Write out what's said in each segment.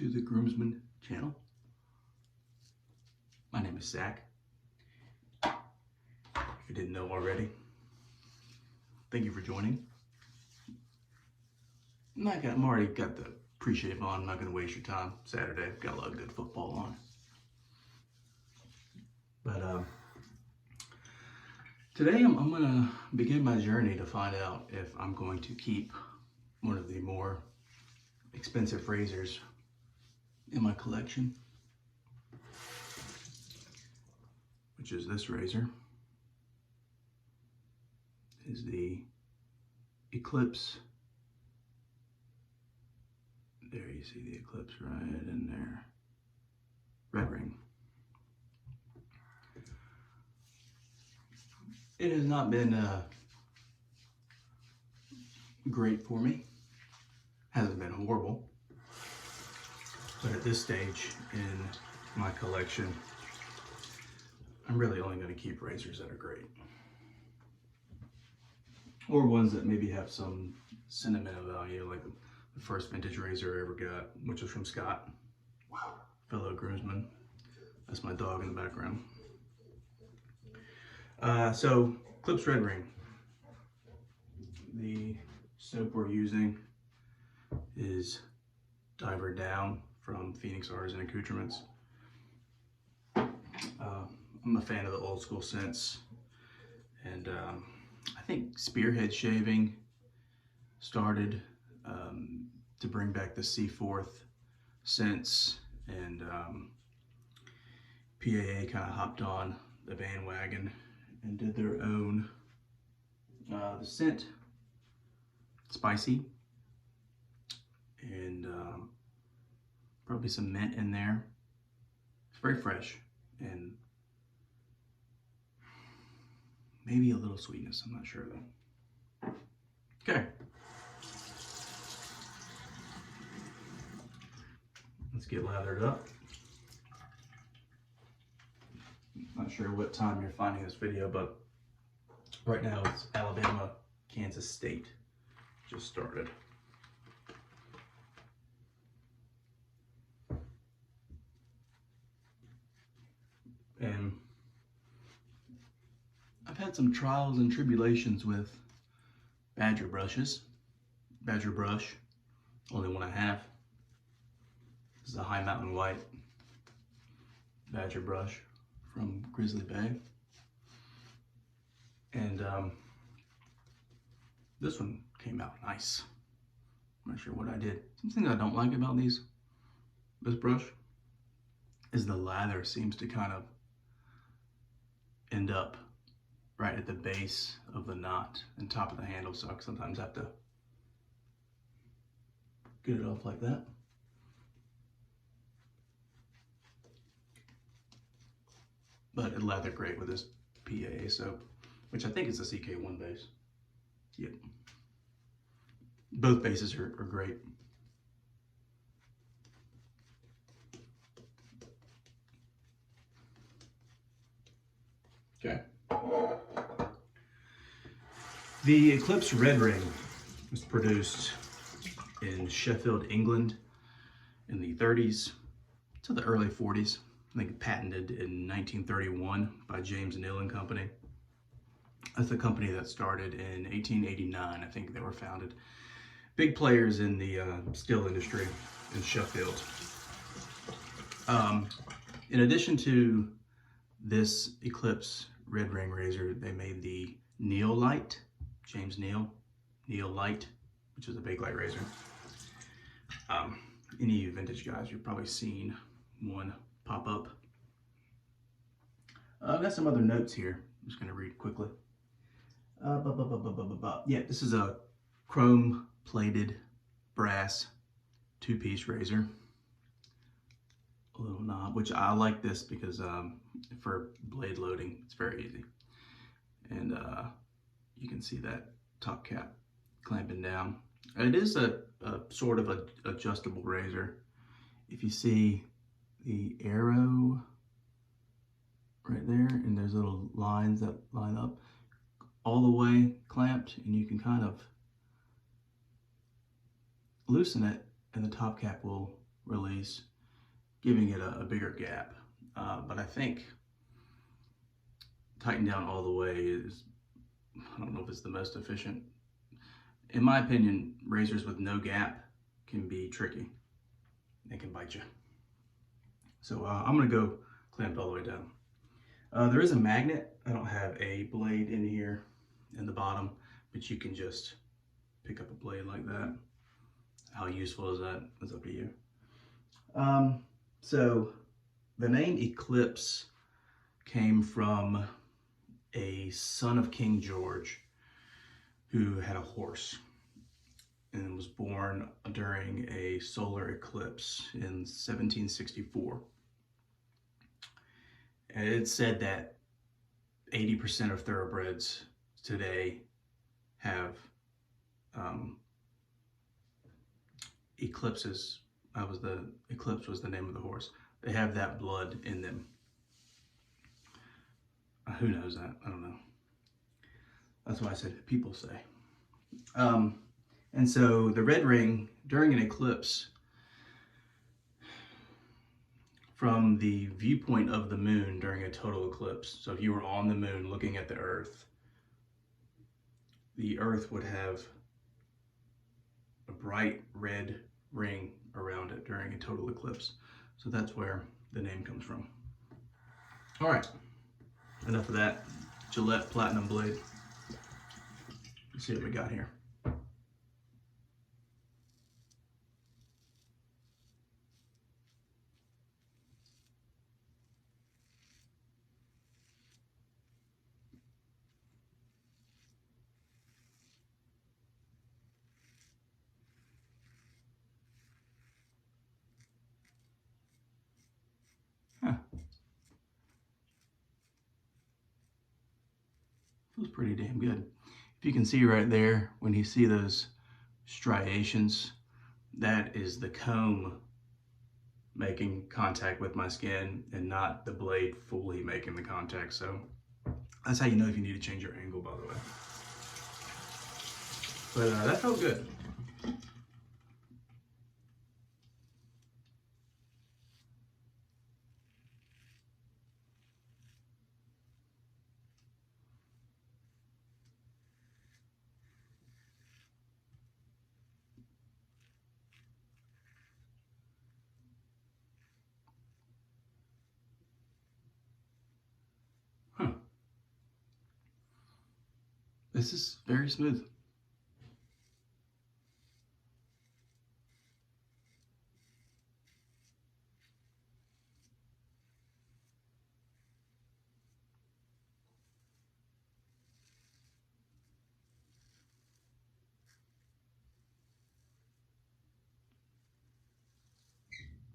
to the Groomsman channel. My name is Sacc. If you didn't know already, thank you for joining. I'm already got the pre-shave on. I'm not going to waste your time. Saturday, I've got a lot of good football on. But today I'm going to begin my journey to find out if I'm going to keep one of the more expensive razors in my collection, which is this razor. It is the Eclipse. There you see the Eclipse right in there. Red ring. It has not been great for me. Hasn't been horrible. But at this stage in my collection, I'm really only going to keep razors that are great. Or ones that maybe have some sentimental value, like the first vintage razor I ever got, which was from Scott, fellow groomsman. That's my dog in the background. So, Eclipse Red Ring. The soap we're using is Diver Down from Phoenix Artisan Accoutrements. I'm a fan of the old school scents, and I think Spearhead Shaving started to bring back the Seaforth scents, and PAA kind of hopped on the bandwagon and did their own. The scent, spicy, and probably some mint in there. It's very fresh, and maybe a little sweetness, I'm not sure though. Okay. Let's get lathered up. Not sure what time you're finding this video, but right now it's Alabama, Kansas State. Just started. And I've had some trials and tribulations with Badger brushes. Badger brush, only one I have. This is a High Mountain White Badger brush from Grizzly Bay. And this one came out nice. I'm not sure what I did. Something I don't like about this brush is the lather seems to kind of end up right at the base of the knot and top of the handle, so I sometimes have to get it off like that. But it lathered great with this PAA soap, which I think is a CK1 base. Yep. Both bases are great. Okay. The Eclipse Red Ring was produced in Sheffield, England in the 30s to the early 40s. I think patented in 1931 by James Neal and Company. That's a company that started in 1889. I think they were founded. Big players in the steel industry in Sheffield. In addition to this Eclipse Red Ring razor, they made the Neal Light, James Neal Light, which is a big light razor. Any of you vintage guys, you've probably seen one pop up. I've got some other notes here. I'm just going to read quickly. Yeah, this is a chrome plated brass two-piece razor. A little knob, which I like this because for blade loading, it's very easy. And you can see that top cap clamping down. It is a sort of a adjustable razor. If you see the arrow right there, and there's little lines that line up all the way clamped, and you can kind of loosen it and the top cap will release, giving it a bigger gap. But I think tighten down all the way is, I don't know if it's the most efficient. In my opinion, razors with no gap can be tricky. They can bite you. So I'm gonna go clamp all the way down. There is a magnet. I don't have a blade in here in the bottom, but you can just pick up a blade like that. How useful is that? It's up to you. So the name Eclipse came from a son of King George who had a horse and was born during a solar eclipse in 1764. And it's said that 80% of thoroughbreds today have eclipses. Eclipse was the name of the horse. They have that blood in them. Who knows that? I don't know. That's why I said people say. And so the red ring during an eclipse, from the viewpoint of the moon during a total eclipse, so if you were on the moon looking at the earth would have a bright red ring around it during a total eclipse. So that's where the name comes from. All right, enough of that. Gillette Platinum blade. Let's see what we got here. Huh. Feels pretty damn good. If you can see right there, when you see those striations, that is the comb making contact with my skin and not the blade fully making the contact. So that's how you know if you need to change your angle, by the way. But that felt good. Huh. This is very smooth.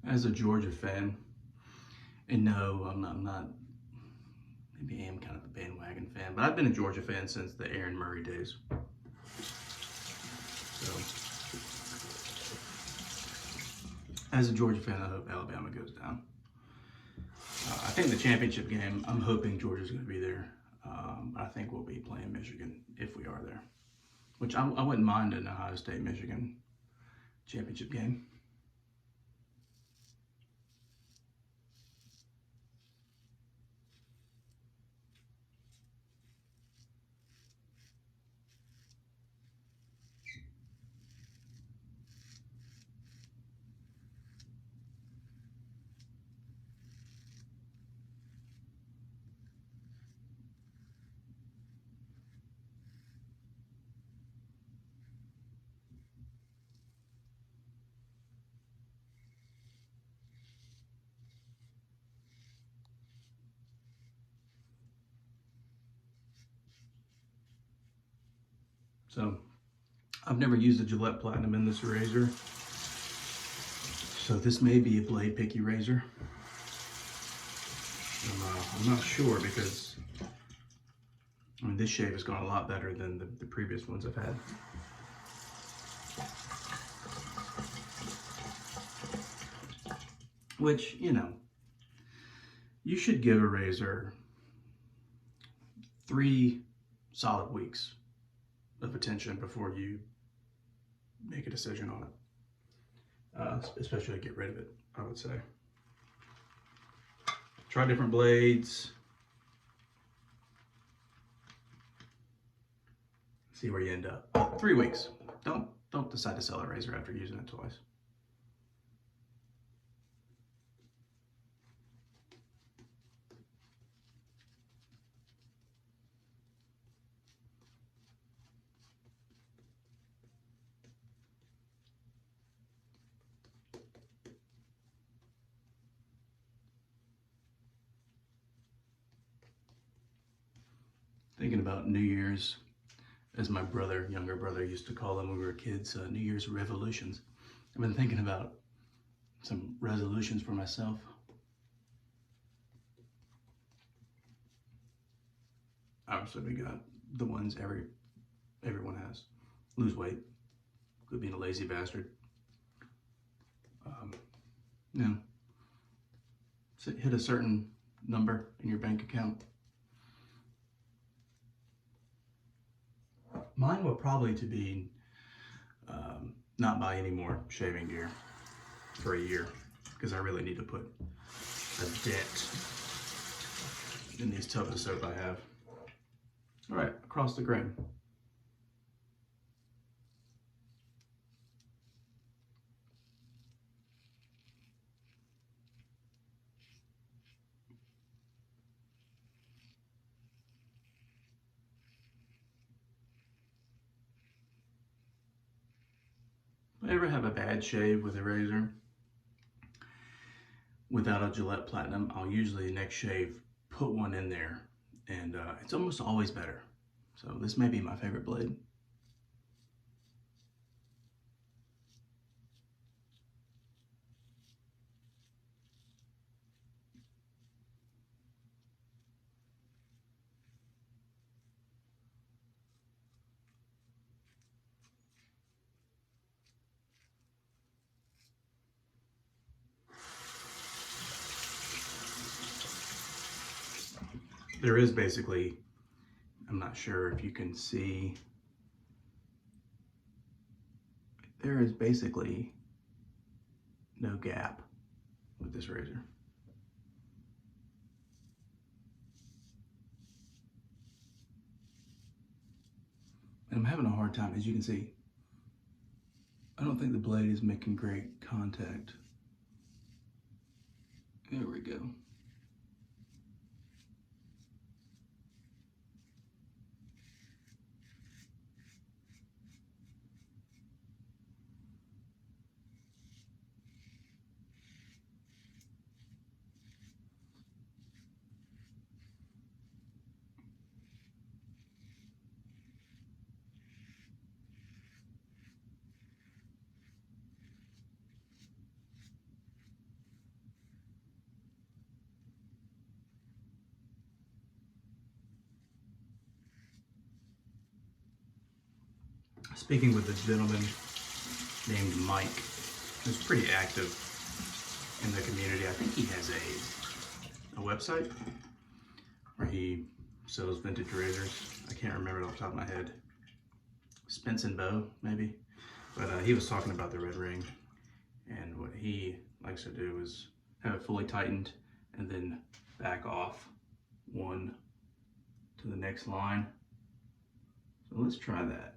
As a Georgia fan, and no, I'm not, maybe I am kind of a bandwagon fan, but I've been a Georgia fan since the Aaron Murray days. So, as a Georgia fan, I hope Alabama goes down. I think the championship game, I'm hoping Georgia's going to be there. I think we'll be playing Michigan if we are there, which I wouldn't mind an Ohio State-Michigan championship game. So I've never used a Gillette Platinum in this razor, so this may be a blade picky razor. I'm not sure because I mean, this shave has gone a lot better than the previous ones I've had. Which, you know, you should give a razor 3 solid weeks of attention before you make a decision on especially to get rid of it, I would say. Try different blades. See where you end up. 3 weeks. Don't decide to sell a razor after using it twice. Thinking about New Year's, as my younger brother used to call them when we were kids, New Year's revolutions. I've been thinking about some resolutions for myself. Obviously, we got the ones everyone has. Lose weight. Quit being a lazy bastard. You know, hit a certain number in your bank account. Mine would probably to be not buy any more shaving gear for a year, because I really need to put a dent in these tubs of soap I have. All right, across the grain. If I ever have a bad shave with a razor without a Gillette Platinum, I'll usually next shave put one in there, and it's almost always better. So this may be my favorite blade. There is basically, I'm not sure if you can see, there is basically no gap with this razor. And I'm having a hard time, as you can see. I don't think the blade is making great contact. There we go. Speaking with this gentleman named Mike, who's pretty active in the community. I think he has a website where he sells vintage razors. I can't remember it off the top of my head. Spence and Bow, maybe. But he was talking about the red ring, and what he likes to do is have it fully tightened and then back off one to the next line. So let's try that.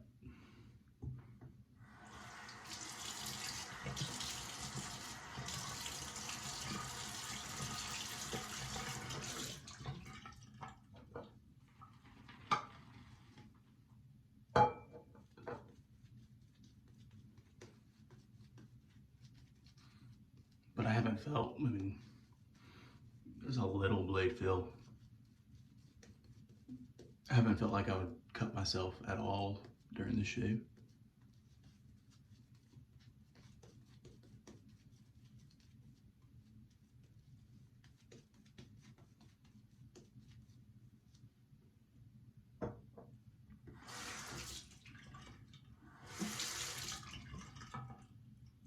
But I haven't felt, I mean, there's a little blade feel. I haven't felt like I would cut myself at all during the shave.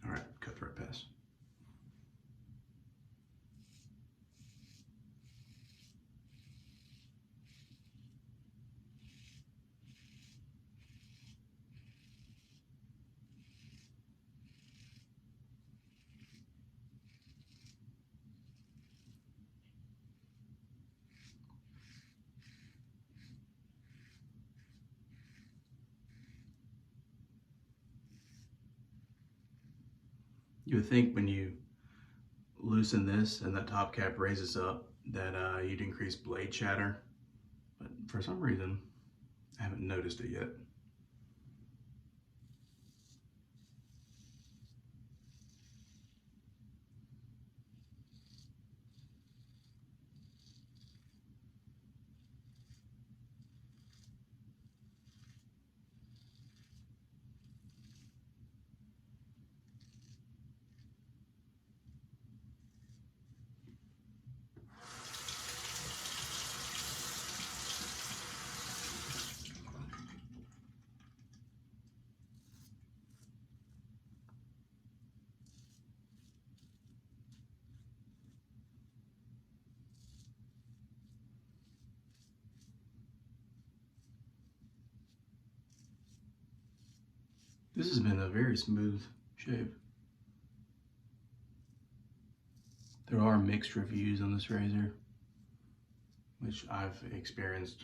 All right, cutthroat pass. You would think when you loosen this and that top cap raises up that you'd increase blade chatter, but for some reason I haven't noticed it yet. This has been a very smooth shave. There are mixed reviews on this razor, which I've experienced.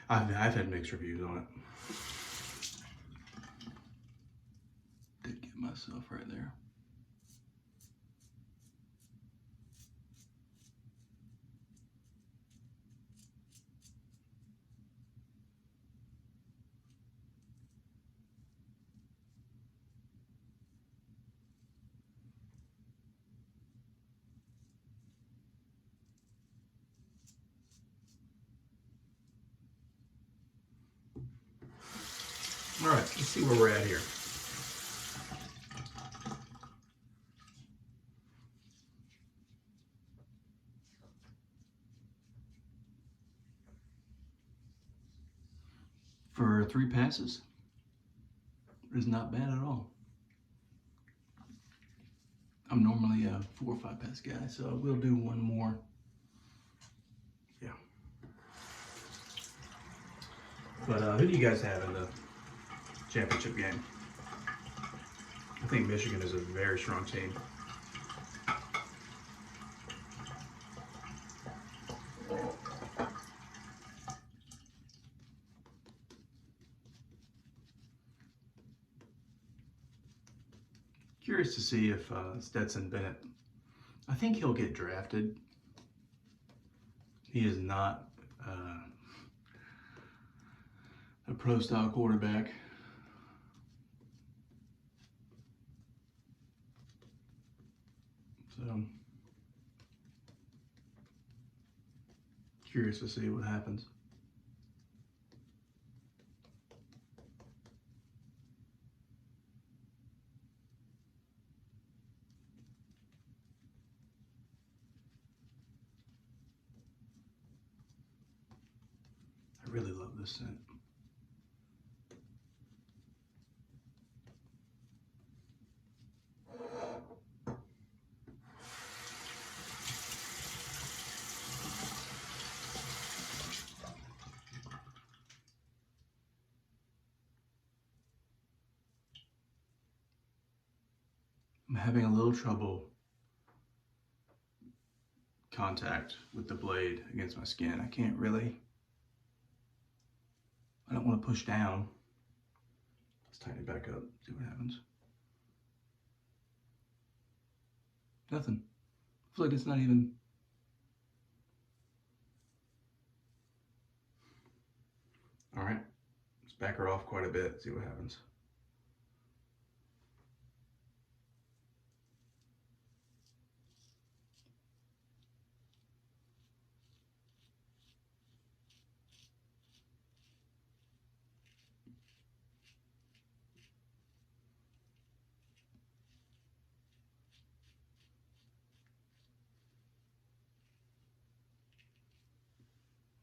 I've had mixed reviews on it. Did get myself right there. All right, let's see where we're at here. For 3 passes, it's not bad at all. I'm normally a 4 or 5 pass guy, so we'll do one more. Yeah. But who do you guys have in the championship game? I think Michigan is a very strong team. Curious to see if Stetson Bennett, I think he'll get drafted. He is not a pro style quarterback. So curious to see what happens. I really love this scent. I'm having a little trouble contact with the blade against my skin. I can't really, I don't want to push down. Let's tighten it back up, see what happens. Nothing. I feel like it's not even. All right, let's back her off quite a bit, see what happens.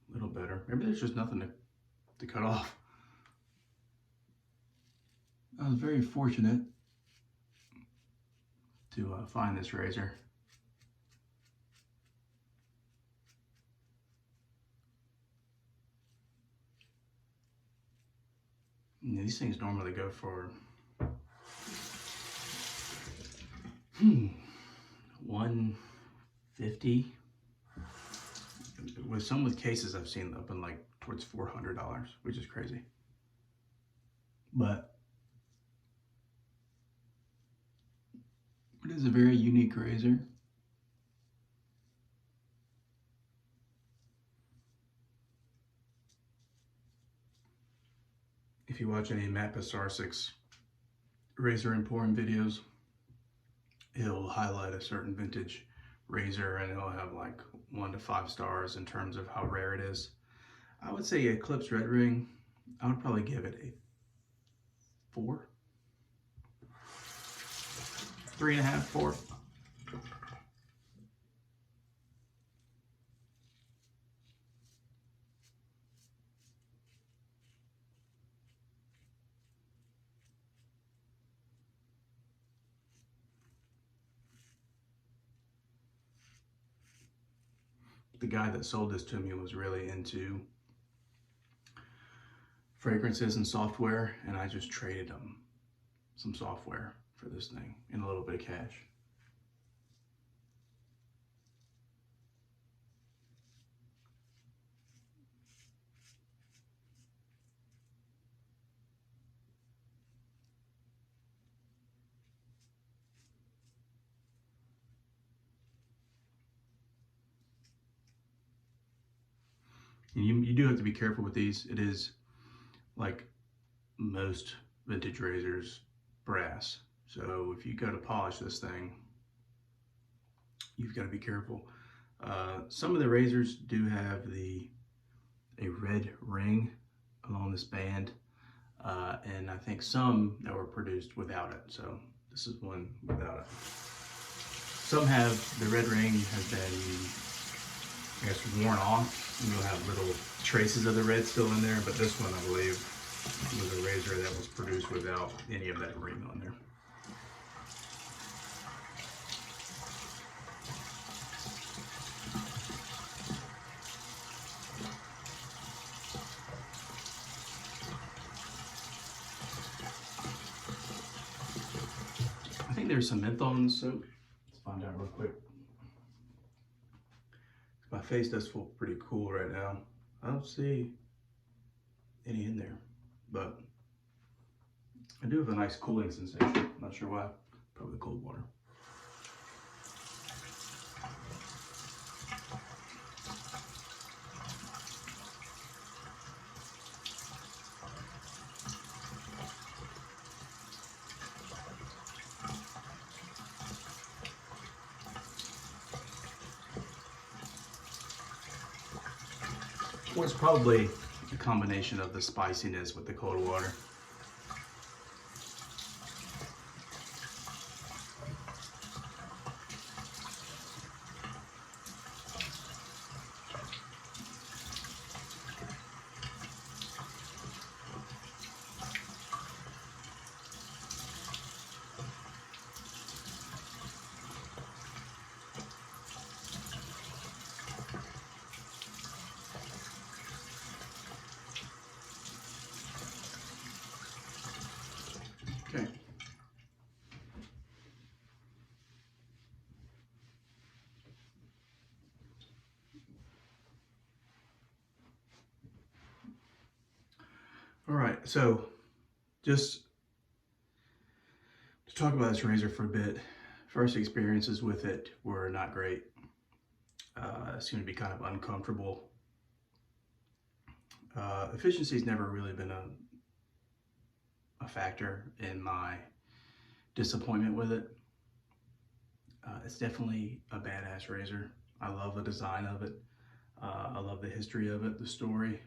A little better. Maybe there's just nothing to cut off. I was very fortunate to find this razor. And these things normally go for $150. With some with cases I've seen up in like towards $400, which is crazy. But is a very unique razor. If you watch any Matt Pisarcic's razor emporium videos, he'll highlight a certain vintage razor and it'll have like 1 to 5 stars in terms of how rare it is. I would say Eclipse Red Ring, I would probably give it a 4. 3.5, 4. The guy that sold this to me was really into fragrances and software, and I just traded him some software for this thing and a little bit of cash. And you do have to be careful with these. It is, like most vintage razors, brass. So if you go to polish this thing, you've got to be careful. Some of the razors do have a red ring along this band, and I think some that were produced without it. So this is one without it. Some have, the red ring has been, I guess, worn off. You'll have little traces of the red still in there, but this one, I believe, was a razor that was produced without any of that ring on there. I think there's some menthol in the soap. Let's find out real quick. My face does feel pretty cool right now. I don't see any in there, but I do have a nice cooling sensation. Not sure why. Probably the cold water. Well, it's probably a combination of the spiciness with the cold water. Okay. All right, so just to talk about this razor for a bit, first experiences with it were not great. It seemed to be kind of uncomfortable. Efficiency's never really been a factor in my disappointment with it. It's definitely a badass razor. I love the design of it. I love the history of it, the story.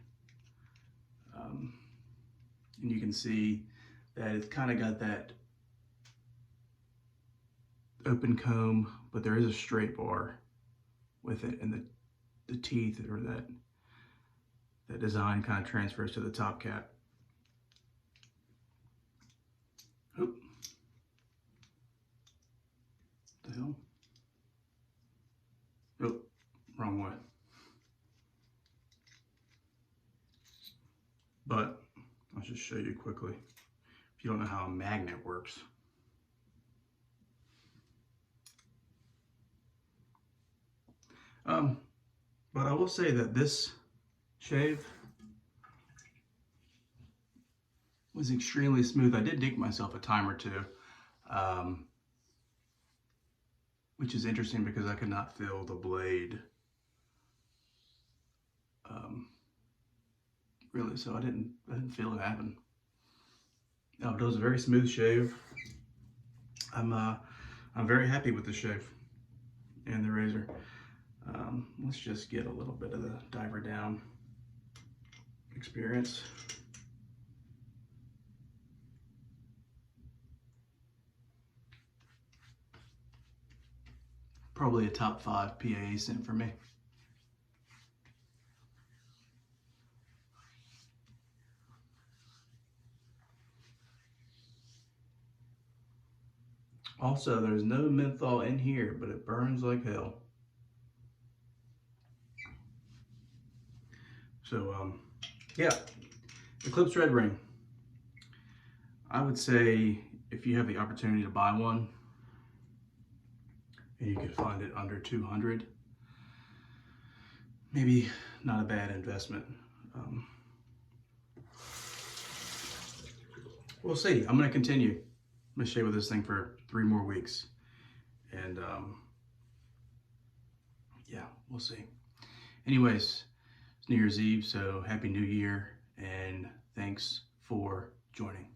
And you can see that it's kind of got that open comb, but there is a straight bar with it, and the teeth, or that design kind of transfers to the top cap. Oop. What the hell? Oh, wrong way. But I'll just show you quickly, if you don't know how a magnet works. But I will say that this shave was extremely smooth. I did dig myself a time or two. which is interesting because I could not feel the blade really, so I didn't feel it happen. But it was a very smooth shave. I'm very happy with the shave and the razor. Let's just get a little bit of the diver down experience. Probably a top 5 PAA scent for me. Also, there's no menthol in here, but it burns like hell. So, yeah, Eclipse Red Ring. I would say if you have the opportunity to buy one, and you could find it under 200, maybe not a bad investment. We'll see. I'm going to continue. I'm going to shave with this thing for 3 more weeks. And yeah, we'll see. Anyways, it's New Year's Eve, so Happy New Year, and thanks for joining.